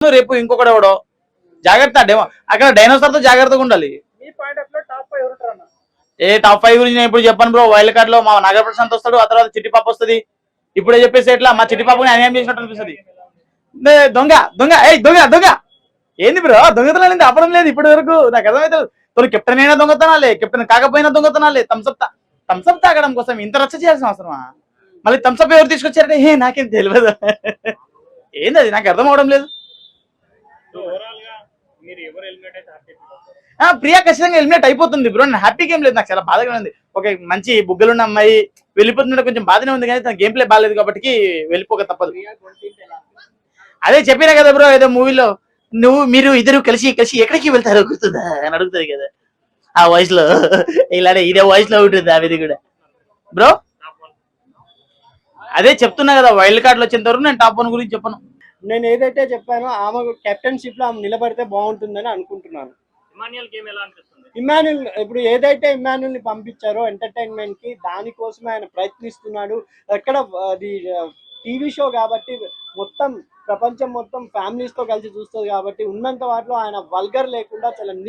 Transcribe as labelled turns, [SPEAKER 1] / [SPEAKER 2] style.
[SPEAKER 1] రేపు ఇంకొకటి ఎవడో జాగ్రత్త అక్కడ డైనోసార్ తో జాగ్రత్తగా ఉండాలి. ఏ టాప్ 5 గురించి నేను ఇప్పుడు చెప్పాను బ్రో. వైల్డ్ కార్డ్ లో మా నాగర్ ప్రశాంత్ వస్తాడు, ఆ తర్వాత చిట్టి పాప వస్తుంది. ఇప్పుడే చెప్పేసి ఎట్లా మా చిట్టి పాపని అన్యాయం చేసినట్టు అనిపిస్తుంది. దొంగ దొంగ ఏ దొంగ దొంగ ఏంది బ్రో? దొంగతనాలు అప్పడం లేదు ఇప్పటి వరకు. నాకు అర్థమైతే తొలి కెప్టెన్ అయినా దొంగతనాలే, కెప్టెన్ కాకపోయినా దొంగతనాలే. థమ్సప్ తాగడం కోసం ఇంత రచ్చ చేయాల్సిన అవసరమా? మళ్ళీ థమ్సప్ ఎవరు తీసుకొచ్చారంటే ఏ నాకేం తెలియదు. ఏంది అది నాకు అర్థం అవడం లేదు. ప్రియా ఖచ్చితంగా ఎలిమినేట్ అయిపోతుంది బ్రో. నేను హ్యాపీగా ఏం లేదు, నాకు చాలా బాధగా ఉంది. ఒక మంచి బుగ్గలున్న అమ్మాయి వెళ్ళిపోతుంటే కొంచెం బాధనే ఉంది, కానీ తన గేమ్ ప్లే బాగాలేదు కాబట్టి వెళ్ళిపోక తప్పదు. అదే చెప్పినా కదా బ్రో, ఏదో మూవీలో మీరు ఇద్దరు కలిసి కలిసి ఎక్కడికి వెళ్తారో గుర్తుందా అని అడుగుతుంది కదా ఆ వాయిస్ లో. ఇలానే ఇదే వాయిస్ లో ఉంటుంది ఆవిది కూడా బ్రో. అదే చెప్తున్నా కదా, వైల్డ్ కార్డ్ లో వచ్చేంత వరకు నేను టాప్ 1 గురించి చెప్పను.
[SPEAKER 2] నేను ఏదైతే చెప్పానో ఆమె కెప్టెన్షిప్ లో ఆమె నిలబడితే బాగుంటుందని అనుకుంటున్నాను. ఇమాన్యుల్ ఇప్పుడు ఏదైతే ఇమాన్యుల్ ని పంపించారో ఎంటర్టైన్మెంట్ కి, దానికోసమే ఆయన ప్రయత్నిస్తున్నాడు. ఎక్కడ అది టీవీ షో కాబట్టి మొత్తం ప్రపంచం మొత్తం ఫ్యామిలీస్ తో కలిసి చూస్తుంది కాబట్టి ఉన్నంత వాటిలో ఆయన వల్గర్ లేకుండా చాలా